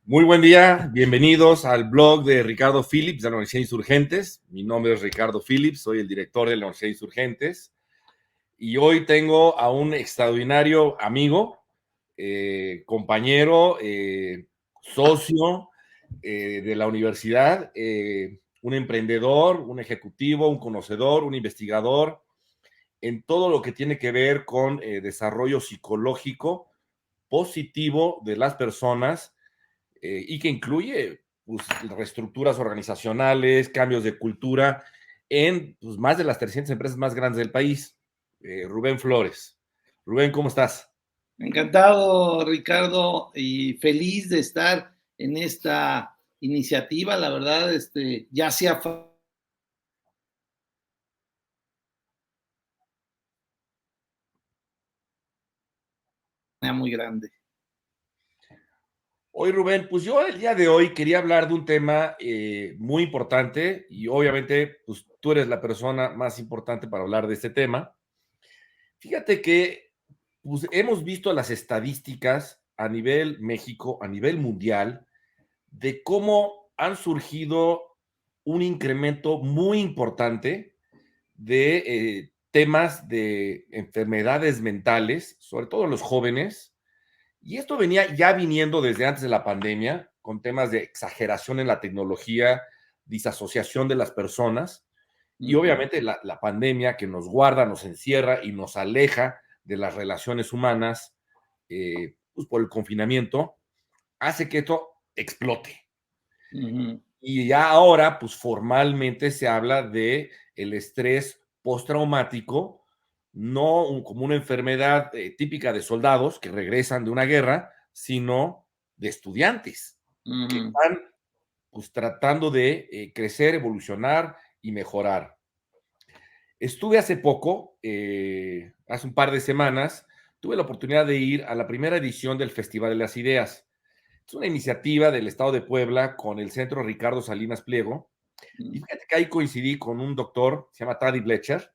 Muy buen día, bienvenidos al blog de Ricardo Phillips de la Universidad de Insurgentes. Mi nombre es Ricardo Phillips, soy el director de la Universidad de Insurgentes y hoy tengo a un extraordinario amigo, compañero, socio de la universidad, un emprendedor, un ejecutivo, un conocedor, un investigador en todo lo que tiene que ver con desarrollo psicológico positivo de las personas y que incluye pues, reestructuras organizacionales, cambios de cultura en pues, más de las 300 empresas más grandes del país. Rubén Flores. Rubén, ¿cómo estás? Encantado, Ricardo, y feliz de estar en esta iniciativa. La verdad, ya sea muy grande. Hoy, Rubén, pues yo el día de hoy quería hablar de un tema muy importante y obviamente pues tú eres la persona más importante para hablar de este tema. Fíjate que pues, hemos visto las estadísticas a nivel México, a nivel mundial, de cómo han surgido un incremento muy importante de temas de enfermedades mentales, sobre todo en los jóvenes, y esto venía ya viniendo desde antes de la pandemia, con temas de exageración en la tecnología, disasociación de las personas, y obviamente la pandemia que nos guarda, nos encierra y nos aleja de las relaciones humanas, pues por el confinamiento, hace que esto explote. Y ya ahora, pues formalmente se habla de el estrés postraumático, no como una enfermedad típica de soldados que regresan de una guerra, sino de estudiantes que están pues tratando de crecer, evolucionar y mejorar. Estuve hace poco, hace un par de semanas, tuve la oportunidad de ir a la primera edición del Festival de las Ideas. Es una iniciativa del Estado de Puebla con el Centro Ricardo Salinas Pliego. Y fíjate que ahí coincidí con un doctor, se llama Taddy Blecher.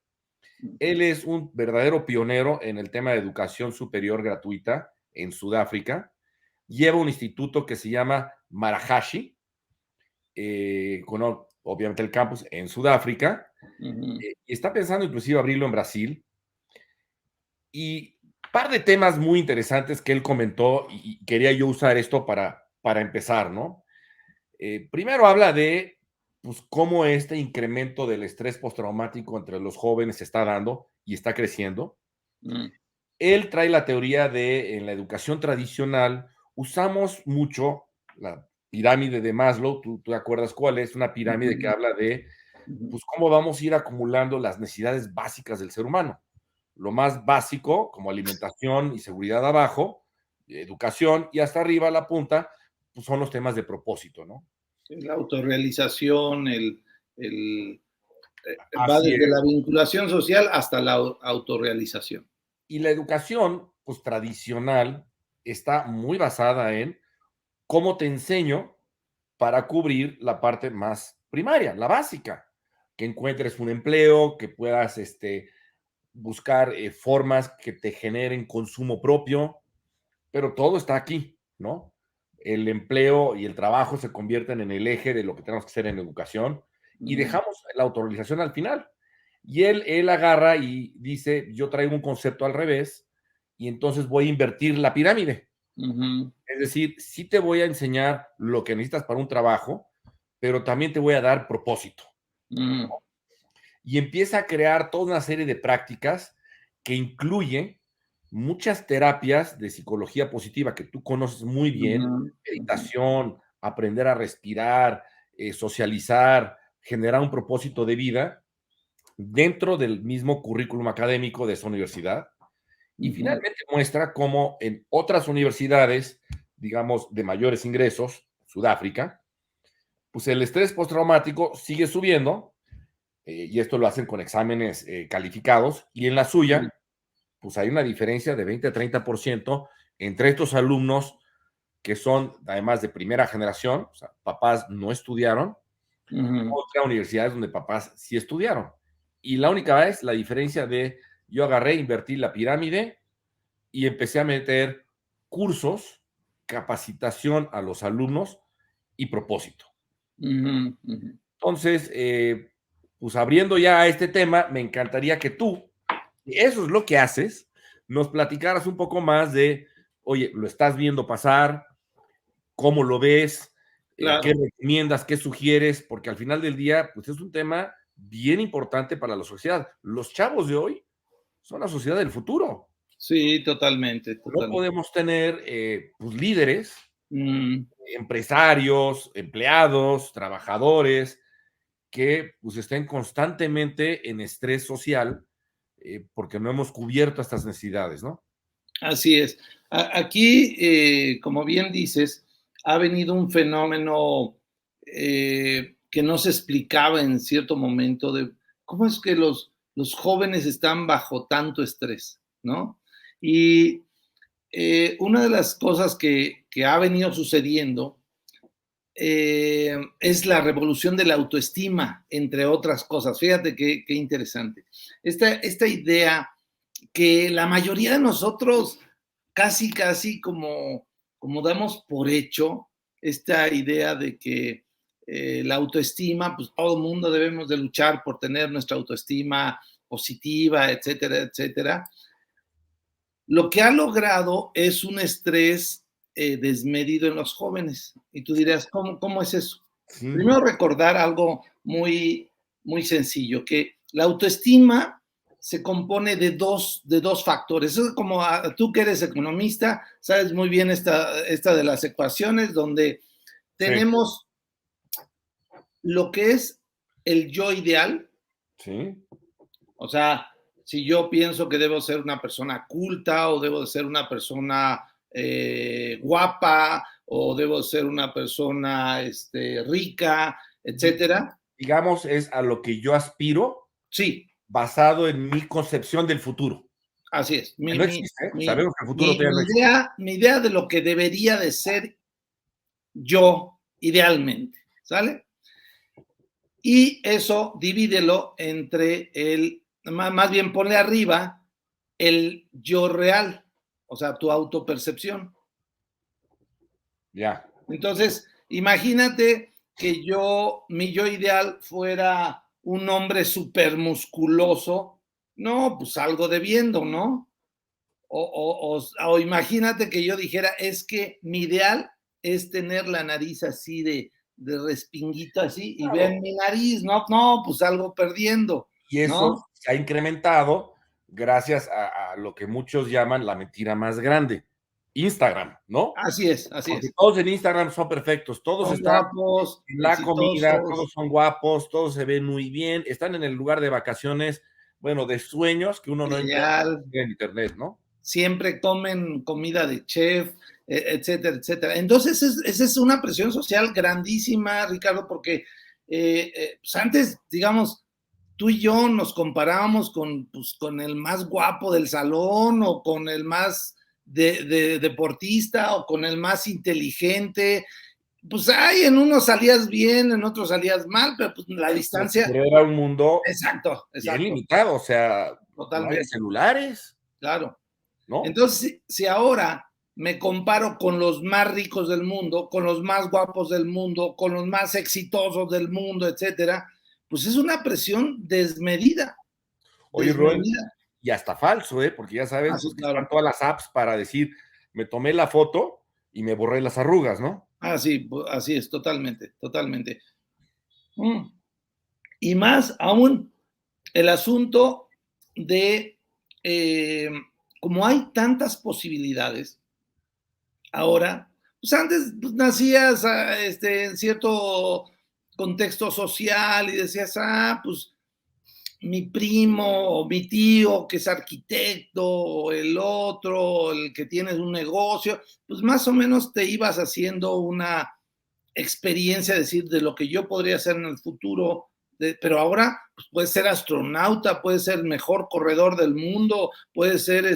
Él es un verdadero pionero en el tema de educación superior gratuita en Sudáfrica. Lleva un instituto que se llama Marahashi, con obviamente el campus en Sudáfrica, y está pensando inclusive abrirlo en Brasil. Y un par de temas muy interesantes que él comentó y quería yo usar esto para empezar, ¿no? Primero habla de pues, cómo este incremento del estrés postraumático entre los jóvenes se está dando y está creciendo. Él trae la teoría de en la educación tradicional usamos mucho la pirámide de Maslow, tú te acuerdas cuál es, una pirámide que habla de pues, cómo vamos a ir acumulando las necesidades básicas del ser humano. Lo más básico, como alimentación y seguridad abajo, educación, y hasta arriba, a la punta, pues son los temas de propósito, ¿no? La autorrealización, el, va Así desde es. la vinculación social hasta la autorrealización. Y la educación, pues tradicional, está muy basada en cómo te enseño para cubrir la parte más primaria, la básica, que encuentres un empleo, que puedas buscar formas que te generen consumo propio, pero todo está aquí, ¿no? El empleo y el trabajo se convierten en el eje de lo que tenemos que hacer en educación y dejamos la autorrealización al final. Y él agarra y dice, yo traigo un concepto al revés y entonces voy a invertir la pirámide. Es decir, sí te voy a enseñar lo que necesitas para un trabajo, pero también te voy a dar propósito. Y empieza a crear toda una serie de prácticas que incluyen muchas terapias de psicología positiva que tú conoces muy bien, meditación, aprender a respirar, socializar, generar un propósito de vida dentro del mismo currículum académico de esa universidad. Y finalmente muestra cómo en otras universidades, digamos, de mayores ingresos, Sudáfrica, pues el estrés postraumático sigue subiendo, y esto lo hacen con exámenes calificados, y en la suya, pues hay una diferencia de 20 a 30% entre estos alumnos que son, además de primera generación, o sea, papás no estudiaron, contra universidades donde papás sí estudiaron. Y la única vez, la diferencia de yo agarré, invertí la pirámide y empecé a meter cursos capacitación a los alumnos y propósito. Entonces, pues abriendo ya este tema, me encantaría que tú, eso es lo que haces, nos platicaras un poco más de, oye, lo estás viendo pasar, cómo lo ves, qué Claro. recomiendas, qué sugieres, porque al final del día, pues es un tema bien importante para la sociedad. Los chavos de hoy son la sociedad del futuro. Sí, totalmente, No totalmente. podemos tener pues, líderes, Mm, empresarios, empleados, trabajadores, que pues, estén constantemente en estrés social porque no hemos cubierto estas necesidades, ¿no? así es. Aquí, como bien dices, ha venido un fenómeno que no se explicaba en cierto momento de cómo es que los jóvenes están bajo tanto estrés, ¿no? Y una de las cosas que ha venido sucediendo es la revolución de la autoestima, entre otras cosas. Fíjate qué interesante. Esta idea que la mayoría de nosotros casi como damos por hecho, esta idea de que la autoestima, pues todo el mundo debemos de luchar por tener nuestra autoestima positiva, etcétera, etcétera. Lo que ha logrado es un estrés desmedido en los jóvenes. Y tú dirás, ¿cómo es eso? Sí, Primero recordar algo muy sencillo, que la autoestima se compone de dos factores. Es como tú que eres economista, sabes muy bien esta de las ecuaciones donde sí, tenemos lo que es el yo ideal, sí. o sea, si yo pienso que debo ser una persona culta o debo ser una persona guapa o debo ser una persona rica, etcétera. Digamos, es a lo que yo aspiro Sí, basado en mi concepción del futuro. así es. Que no existe, ¿eh? Sabemos que el futuro todavía no existe. Mi idea de lo que debería de ser yo idealmente, ¿sale? Y eso divídelo entre más bien ponle arriba el yo real, o sea, tu autopercepción. Ya. Entonces, imagínate que mi yo ideal fuera un hombre súper musculoso, no, pues algo debiendo, ¿no? O imagínate que yo dijera, es que mi ideal es tener la nariz así de respinguito así, y Claro. ven mi nariz, no, no, pues algo perdiendo, Y eso ¿no? se ha incrementado gracias a lo que muchos llaman la mentira más grande, Instagram, ¿no? Así es, así Porque es. todos en Instagram son perfectos, todos Son están guapos, en la comida, exitosos, todos son guapos, todos se ven muy bien, están en el lugar de vacaciones, bueno, de sueños que uno no encuentra ideal, en internet, ¿no? siempre comen comida de chef, etcétera, etcétera. Entonces, esa es una presión social grandísima, Ricardo, porque pues antes, digamos, tú y yo nos comparábamos pues, con el más guapo del salón o con el más deportista o con el más inteligente. Pues ay, en uno salías bien, en otro salías mal, pero pues la distancia. Pero era un mundo Exacto, bien exacto, limitado, o sea, no había totalmente, celulares, claro. ¿no? Entonces, si ahora me comparo con los más ricos del mundo, con los más guapos del mundo, con los más exitosos del mundo, etcétera, pues es una presión desmedida, Oye, Rubén, desmedida. y hasta falso, ¿eh? Porque ya sabes, Ah, sí, pues que están claro. todas las apps para decir, me tomé la foto y me borré las arrugas, ¿no? Ah, sí, así es, totalmente, totalmente. Mm. Y más aún el asunto de, eh, como hay tantas posibilidades, ahora, pues antes pues, nacías en cierto contexto social y decías, pues mi primo o mi tío que es arquitecto o el otro, el que tiene un negocio, pues más o menos te ibas haciendo una experiencia, decir, de lo que yo podría hacer en el futuro, pero ahora pues, puedes ser astronauta, puedes ser el mejor corredor del mundo, puedes ser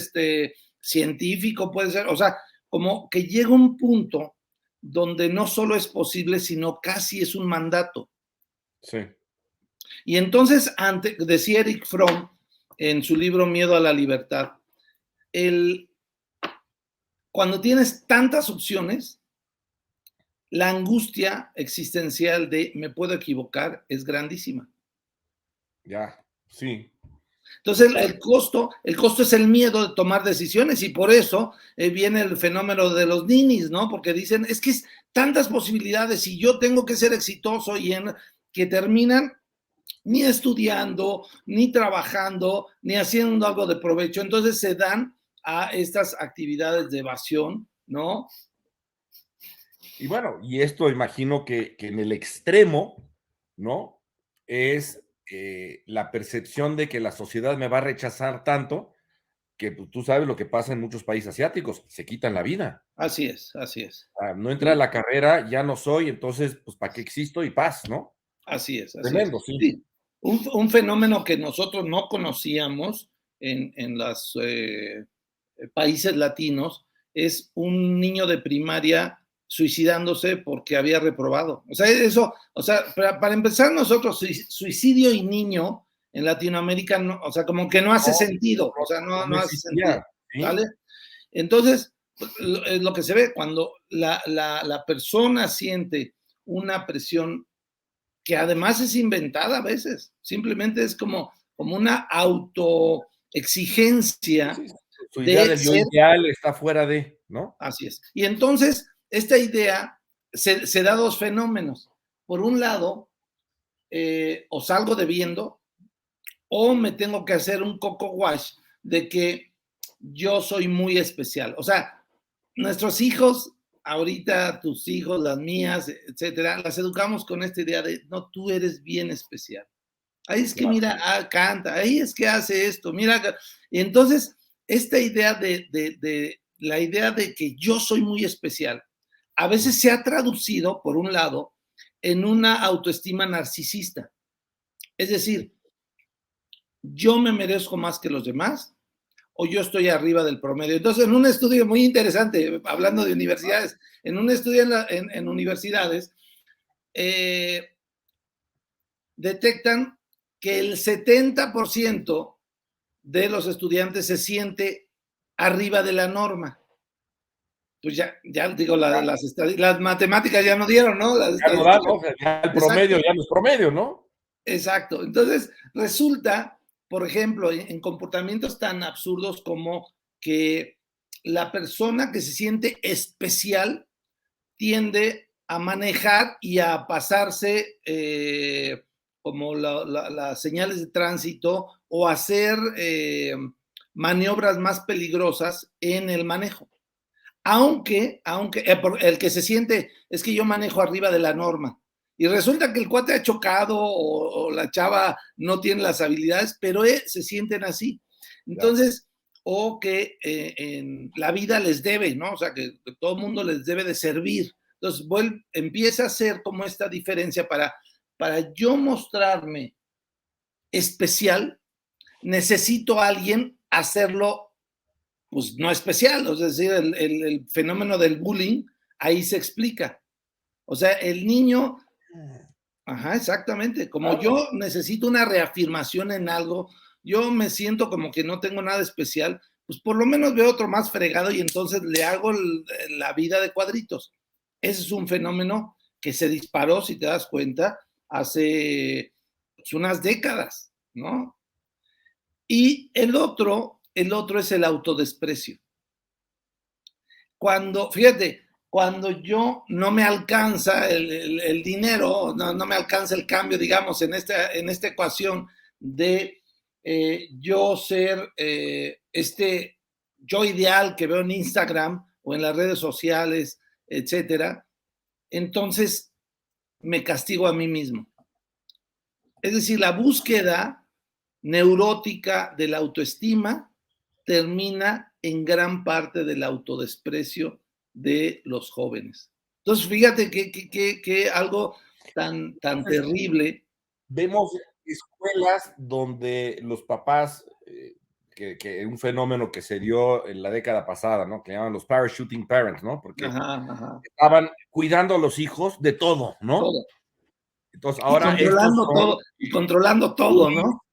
científico, puedes ser, o sea, como que llega un punto donde no solo es posible, sino casi es un mandato. Sí. Y entonces, decía Eric Fromm en su libro Miedo a la Libertad, el, cuando tienes tantas opciones, la angustia existencial de me puedo equivocar es grandísima. Ya, sí. Entonces el costo es el miedo de tomar decisiones y por eso viene el fenómeno de los ninis, ¿no? Porque dicen, es que es tantas posibilidades y yo tengo que ser exitoso y que terminan ni estudiando, ni trabajando, ni haciendo algo de provecho. Entonces se dan a estas actividades de evasión, ¿no? Y bueno, y esto imagino que en el extremo, ¿no? Es la percepción de que la sociedad me va a rechazar tanto que pues, tú sabes lo que pasa en muchos países asiáticos, se quitan la vida. Así es, así es. No entra a la carrera, ya no soy, entonces, pues, ¿para qué existo? Y paz, ¿no? Así es, así es. Tremendo, sí. Sí, un fenómeno que nosotros no conocíamos en los países latinos es un niño de primaria suicidándose porque había reprobado. O sea, eso, o sea, para empezar nosotros, suicidio y niño en Latinoamérica, no, o sea, como que no hace sentido, o sea, no hace sentido, existía, ¿sí? ¿vale? Entonces, es lo que se ve cuando la persona siente una presión que además es inventada a veces, simplemente es como una autoexigencia Sí, su idea de del yo ser, ideal está fuera de, ¿no? así es. Y entonces, esta idea se da dos fenómenos. Por un lado, o salgo debiendo, o me tengo que hacer un coco wash de que yo soy muy especial. O sea, nuestros hijos, ahorita tus hijos, las mías, etcétera, las educamos con esta idea de no, tú eres bien especial. Ahí es que Claro. mira, canta, ahí es que hace esto, mira. Y entonces, esta idea la idea de que yo soy muy especial, a veces se ha traducido, por un lado, en una autoestima narcisista. Es decir, yo me merezco más que los demás o yo estoy arriba del promedio. Entonces, en un estudio muy interesante, hablando de universidades, en un estudio en universidades, detectan que el 70% de los estudiantes se siente arriba de la norma. Pues ya digo, las matemáticas ya no dieron, ¿no? Las Ya no da, ¿no? estadísticas. O sea, ya el promedio Exacto, ya no es promedio, ¿no? exacto. Entonces, resulta, por ejemplo, en comportamientos tan absurdos como que la persona que se siente especial tiende a manejar y a pasarse como las señales de tránsito o hacer maniobras más peligrosas en el manejo. Aunque el que se siente es que yo manejo arriba de la norma y resulta que el cuate ha chocado o la chava no tiene las habilidades, pero se sienten así. Ya. Entonces, o que en la vida les debe, ¿no? O sea, que todo el mundo les debe de servir. Entonces, empieza a hacer como esta diferencia para yo mostrarme especial, necesito a alguien hacerlo pues no especial, es decir, el fenómeno del bullying ahí se explica. O sea, el niño, ajá, exactamente, como Claro. yo necesito una reafirmación en algo, yo me siento como que no tengo nada especial, pues por lo menos veo otro más fregado y entonces le hago la vida de cuadritos. Ese es un fenómeno que se disparó, si te das cuenta, hace pues, unas décadas, ¿no? Y el otro es el autodesprecio. Fíjate, cuando yo no me alcanza el dinero, no me alcanza el cambio, digamos, en esta ecuación de yo ser yo ideal que veo en Instagram o en las redes sociales, etcétera, entonces me castigo a mí mismo. Es decir, la búsqueda neurótica de la autoestima termina en gran parte del autodesprecio de los jóvenes. Entonces, fíjate que algo tan Entonces, terrible. vemos escuelas donde los papás, que un fenómeno que se dio en la década pasada, ¿no? Que llaman los parachuting parents, ¿no? Porque Ajá, ajá, estaban cuidando a los hijos de todo, ¿no? todo. Entonces, Y ahora estos controlando son todo, y controlando todo, feliz, ¿no?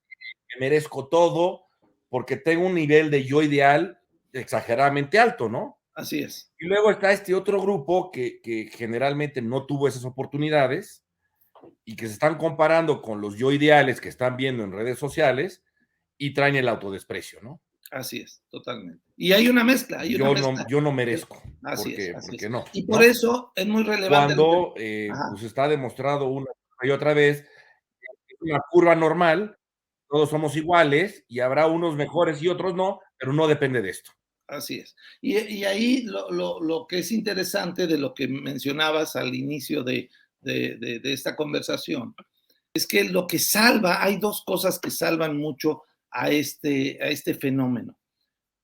que merezco todo, porque tengo un nivel de yo ideal exageradamente alto, ¿no? Así es. Y luego está este otro grupo que generalmente no tuvo esas oportunidades y que se están comparando con los yo ideales que están viendo en redes sociales y traen el autodesprecio, ¿no? Así es, totalmente. Y hay una mezcla, hay una mezcla. Yo no merezco, Así es, así es. porque no, Y por ¿no? eso es muy relevante lo que... Cuando Ajá, pues está demostrado una y otra vez que es una curva normal, todos somos iguales y habrá unos mejores y otros no, pero no depende de esto. así es. Y ahí lo que es interesante de lo que mencionabas al inicio de esta conversación, es que lo que salva, hay dos cosas que salvan mucho a este fenómeno.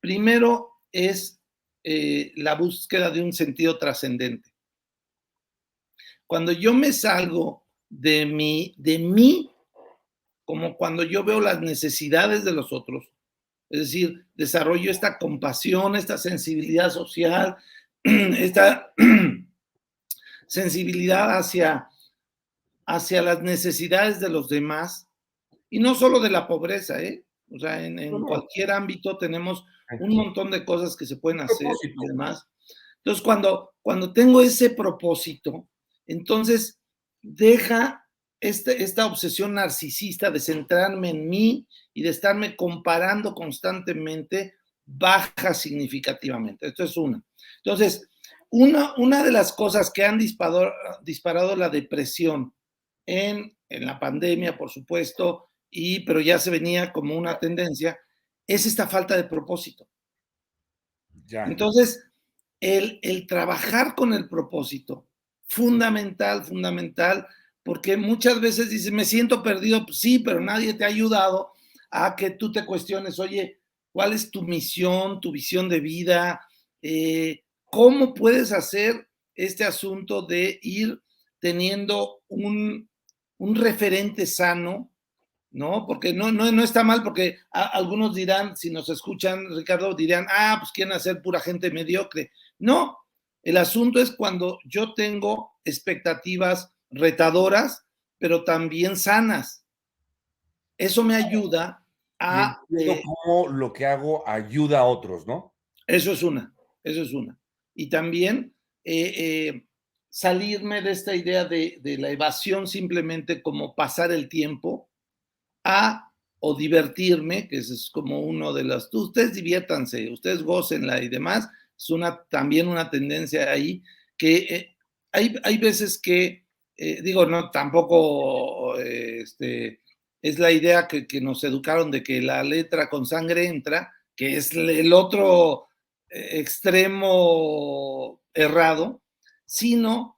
Primero es la búsqueda de un sentido trascendente. Cuando yo me salgo de mí, como cuando yo veo las necesidades de los otros, es decir, desarrollo esta compasión, esta sensibilidad social, esta sensibilidad hacia las necesidades de los demás, y no solo de la pobreza, ¿eh? O sea, No, en no, cualquier ámbito tenemos un montón de cosas que se pueden hacer y propósito. demás. Entonces, cuando tengo ese propósito, entonces deja esta obsesión narcisista de centrarme en mí y de estarme comparando constantemente, baja significativamente. Esto es una. Entonces, una de las cosas que han disparado la depresión en la pandemia, por supuesto, pero ya se venía como una tendencia, es esta falta de propósito. Ya. Entonces, el trabajar con el propósito, fundamental, fundamental, porque muchas veces dices, me siento perdido, pues sí, pero nadie te ha ayudado a que tú te cuestiones, oye, ¿cuál es tu misión, tu visión de vida? ¿Cómo puedes hacer este asunto de ir teniendo un referente sano, ¿no? Porque no está mal, porque algunos dirán, si nos escuchan, Ricardo, dirán, pues quieren hacer pura gente mediocre. No, el asunto es cuando yo tengo expectativas retadoras, pero también sanas. Eso me ayuda Y a... entiendo cómo lo que hago ayuda a otros, ¿no? eso es una, eso es una. Y también salirme de esta idea de la evasión simplemente como pasar el tiempo, o divertirme, que es como uno de los, ustedes diviértanse, ustedes gócenla y demás, es también una tendencia ahí, que hay veces que, digo, no, tampoco es la idea que nos educaron de que la letra con sangre entra, que es el otro extremo errado, sino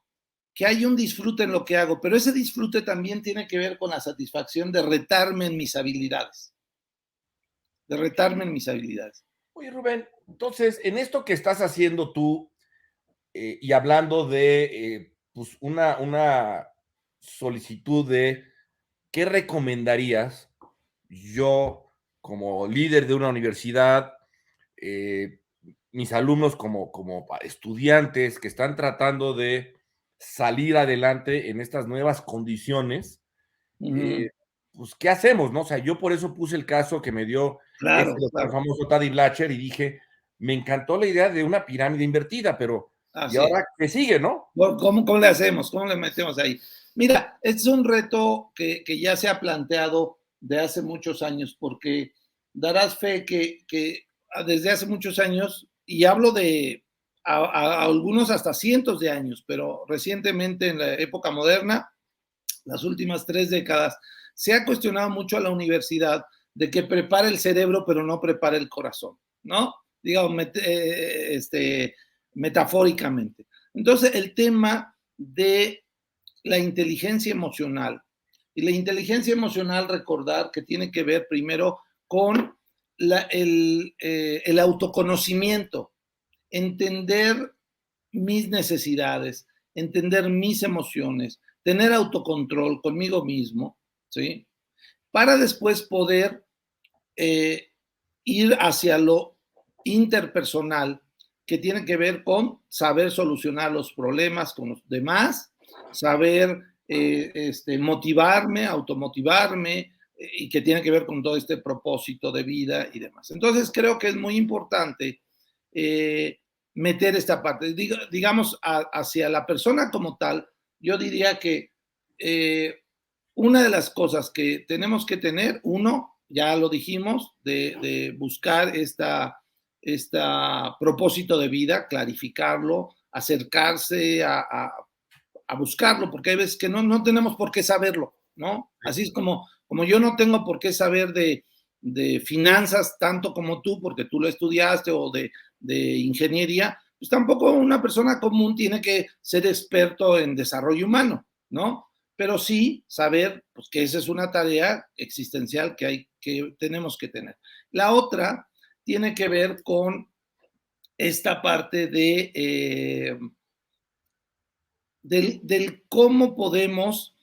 que hay un disfrute en lo que hago, pero ese disfrute también tiene que ver con la satisfacción de retarme en mis habilidades, de retarme en mis habilidades. Oye, Rubén, entonces, en esto que estás haciendo tú y hablando de pues una solicitud de qué recomendarías yo como líder de una universidad, eh, mis alumnos como estudiantes que están tratando de salir adelante en estas nuevas condiciones, Uh eh, -huh. pues, ¿qué hacemos? ¿No? O sea, yo por eso puse el caso que me dio Claro, este doctor claro. famoso Taddy Blatcher y dije, me encantó la idea de una pirámide invertida, pero ¿y Así es. ahora qué sigue, no? ¿Cómo le hacemos? ¿Cómo le metemos ahí? Mira, este es un reto que ya se ha planteado de hace muchos años, porque darás fe que desde hace muchos años, y hablo de a algunos hasta cientos de años, pero recientemente en la época moderna, las últimas 3 décadas, se ha cuestionado mucho a la universidad de que prepara el cerebro, pero no prepara el corazón, ¿no? Digamos, metafóricamente. Entonces, el tema de la inteligencia emocional. Y la inteligencia emocional, recordar que tiene que ver primero con el autoconocimiento, entender mis necesidades, entender mis emociones, tener autocontrol conmigo mismo, ¿sí? Para después poder eh, ir hacia lo interpersonal, que tiene que ver con saber solucionar los problemas con los demás, saber motivarme, automotivarme, y que tiene que ver con todo este propósito de vida y demás. Entonces creo que es muy importante meter esta parte. Digamos, hacia la persona como tal, yo diría que una de las cosas que tenemos que tener, uno, ya lo dijimos, de buscar propósito de vida, clarificarlo, acercarse a buscarlo, porque hay veces que no tenemos por qué saberlo, ¿no? Así es como yo no tengo por qué saber de finanzas tanto como tú, porque tú lo estudiaste, o de ingeniería, pues tampoco una persona común tiene que ser experto en desarrollo humano, ¿no? Pero sí saber pues, que esa es una tarea existencial que tenemos que tener. La otra tiene que ver con esta parte del cómo podemos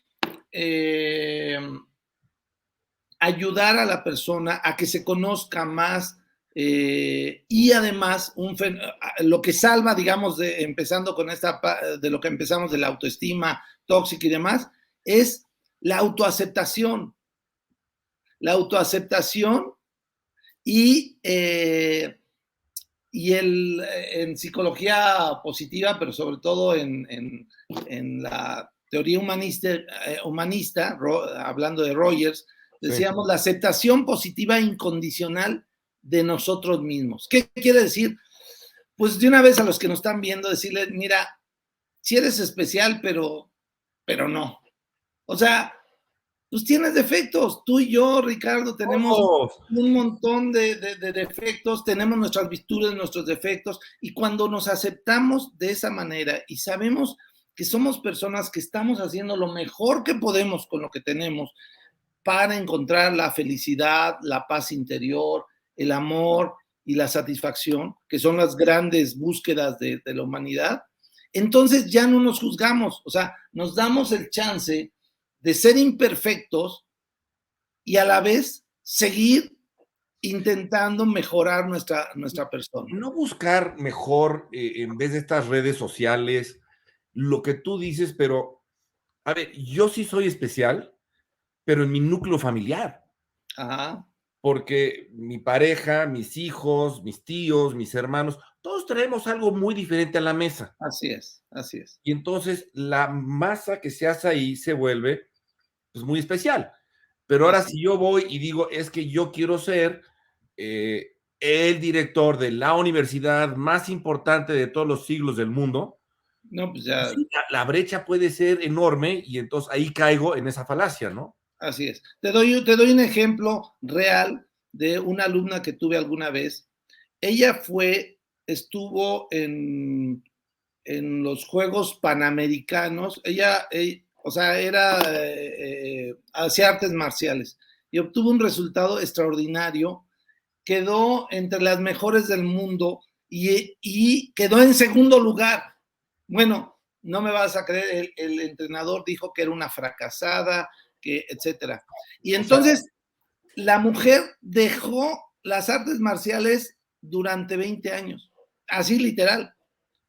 ayudar a la persona a que se conozca más y además lo que salva, digamos, empezando con de lo que empezamos de la autoestima tóxica y demás, es la autoaceptación. La autoaceptación y, en psicología positiva, pero sobre todo en la teoría humanista, hablando de Rogers, decíamos sí, la aceptación positiva incondicional de nosotros mismos. ¿Qué quiere decir? Pues de una vez a los que nos están viendo, decirles, mira, si eres especial, pero no. O sea, pues tienes defectos. Tú y yo, Ricardo, tenemos un montón de defectos, tenemos nuestras virtudes, nuestros defectos, y cuando nos aceptamos de esa manera y sabemos que somos personas que estamos haciendo lo mejor que podemos con lo que tenemos para encontrar la felicidad, la paz interior, el amor y la satisfacción, que son las grandes búsquedas de la humanidad, entonces ya no nos juzgamos, o sea, nos damos el chance de ser imperfectos y a la vez seguir intentando mejorar nuestra persona. No buscar mejor, en vez de estas redes sociales, lo que tú dices, pero, a ver, yo sí soy especial, pero en mi núcleo familiar. Ajá. Porque mi pareja, mis hijos, mis tíos, mis hermanos, todos traemos algo muy diferente a la mesa. Así es, así es. Y entonces la masa que se hace ahí se vuelve pues, muy especial. Pero ahora si yo voy y digo, es que yo quiero ser el director de la universidad más importante de todos los siglos del mundo, no, pues ya. Sí, la brecha puede ser enorme y entonces ahí caigo en esa falacia, ¿no? Así es. Te doy un ejemplo real de una alumna que tuve alguna vez. Ella estuvo en los Juegos Panamericanos. Ella o sea, hacía artes marciales y obtuvo un resultado extraordinario. Quedó entre las mejores del mundo y quedó en segundo lugar. Bueno, no me vas a creer, el entrenador dijo que era una fracasada, etcétera. Y entonces la mujer dejó las artes marciales durante 20 años, así literal.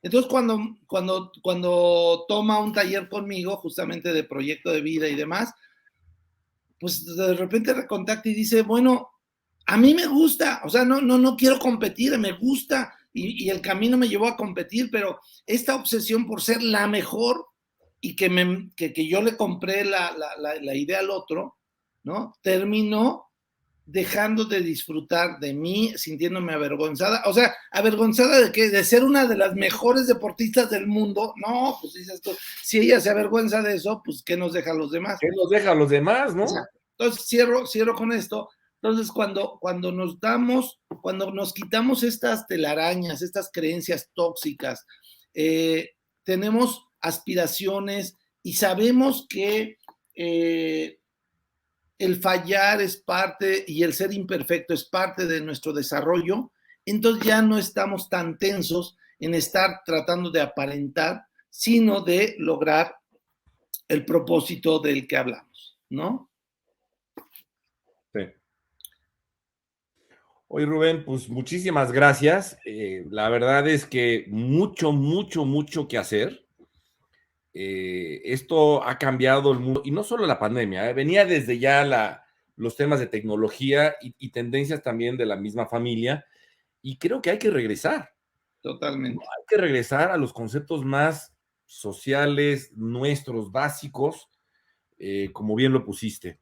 Entonces cuando toma un taller conmigo, justamente de proyecto de vida y demás, pues de repente recontacta y dice, bueno, a mí me gusta, o sea, no quiero competir, me gusta, y el camino me llevó a competir, pero esta obsesión por ser la mejor y que yo le compré la idea al otro, ¿no? Terminó dejando de disfrutar de mí, sintiéndome avergonzada. O sea, ¿avergonzada de qué? De ser una de las mejores deportistas del mundo. No, pues dices tú, si ella se avergüenza de eso, pues ¿qué nos deja a los demás? ¿Qué nos deja a los demás, no? O sea, entonces cierro con esto. Entonces, cuando nos quitamos estas telarañas, estas creencias tóxicas, tenemos aspiraciones y sabemos que el fallar es parte y el ser imperfecto es parte de nuestro desarrollo, entonces ya no estamos tan tensos en estar tratando de aparentar, sino de lograr el propósito del que hablamos, ¿no? Sí. Oye, Rubén, pues muchísimas gracias. La verdad es que mucho que hacer. Esto ha cambiado el mundo, y no solo la pandemia, venía desde ya los temas de tecnología y tendencias también de la misma familia, y creo que hay que regresar. totalmente. Hay que regresar a los conceptos más sociales, nuestros, básicos, como bien lo pusiste.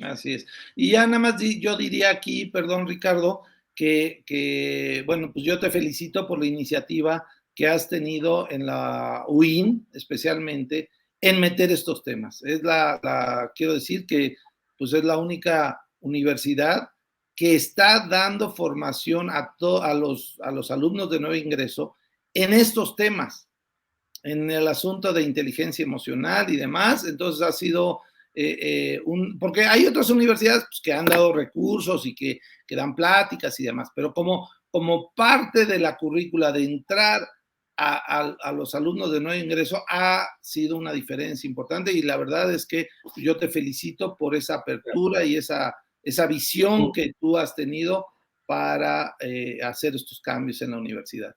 Así es. Y ya nada más yo diría aquí, perdón Ricardo, bueno, pues yo te felicito por la iniciativa que has tenido en la UIN, especialmente, en meter estos temas. Quiero decir que pues es la única universidad que está dando formación a los alumnos de nuevo ingreso en estos temas, en el asunto de inteligencia emocional y demás. Entonces ha sido porque hay otras universidades pues, que han dado recursos y que dan pláticas y demás, pero como parte de la currícula de entrar a los alumnos de nuevo ingreso ha sido una diferencia importante, y la verdad es que yo te felicito por esa apertura y esa visión que tú has tenido para hacer estos cambios en la universidad.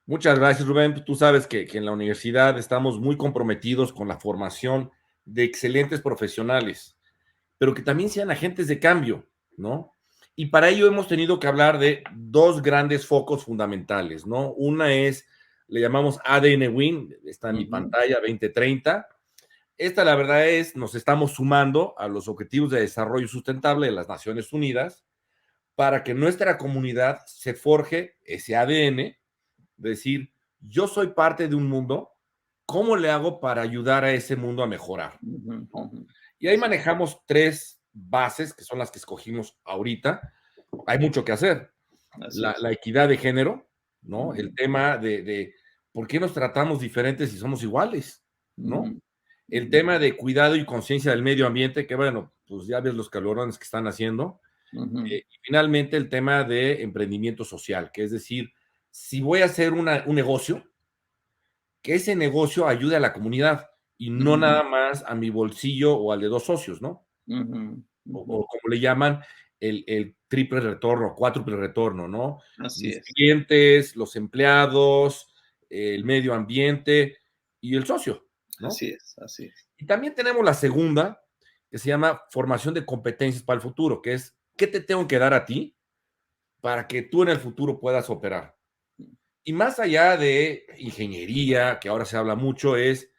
Muchas gracias, Rubén. Tú sabes que en la universidad estamos muy comprometidos con la formación de excelentes profesionales, pero que también sean agentes de cambio, ¿no? Y para ello hemos tenido que hablar de dos grandes focos fundamentales, ¿no? Una es, le llamamos ADN Win, está en mi pantalla, 2030. Esta, la verdad es, nos estamos sumando a los Objetivos de Desarrollo Sustentable de las Naciones Unidas para que nuestra comunidad se forje ese ADN, decir, yo soy parte de un mundo, ¿cómo le hago para ayudar a ese mundo a mejorar? ¿No? Y ahí manejamos tres bases, que son las que escogimos ahorita. Hay mucho que hacer. La equidad de género, ¿no? El tema de por qué nos tratamos diferentes si somos iguales, ¿no? El tema de cuidado y conciencia del medio ambiente, que bueno, pues ya ves los calorones que están haciendo. Y finalmente el tema de emprendimiento social, que es decir, si voy a hacer un negocio, que ese negocio ayude a la comunidad y no nada más a mi bolsillo o al de dos socios, ¿no? O como le llaman, el triple retorno, cuádruple retorno, ¿no? Así Mis es. clientes, los empleados, el medio ambiente y el socio, ¿no? Así es, así es. Y también tenemos la segunda, que se llama formación de competencias para el futuro, que es, ¿qué te tengo que dar a ti para que tú en el futuro puedas operar? Y más allá de ingeniería, que ahora se habla mucho, es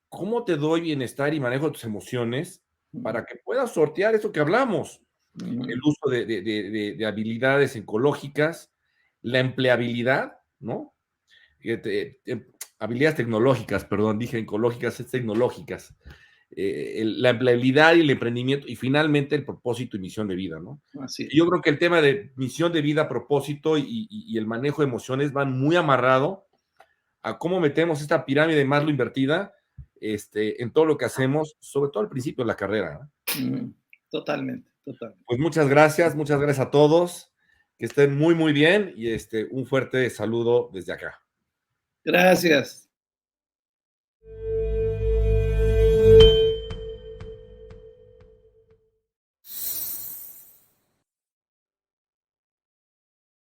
cómo te doy bienestar y manejo tus emociones para que puedas sortear eso que hablamos. El uso de habilidades ecológicas, la empleabilidad, ¿no? Habilidades tecnológicas, perdón, dije ecológicas, es tecnológicas. La empleabilidad y el emprendimiento, y finalmente el propósito y misión de vida, ¿no? Así Y yo es. creo que el tema de misión de vida, propósito y el manejo de emociones van muy amarrado a cómo metemos esta pirámide de Maslow invertida en todo lo que hacemos, sobre todo al principio de la carrera, ¿no? Totalmente, totalmente. Pues muchas gracias a todos, que estén muy, muy bien y un fuerte saludo desde acá. Gracias.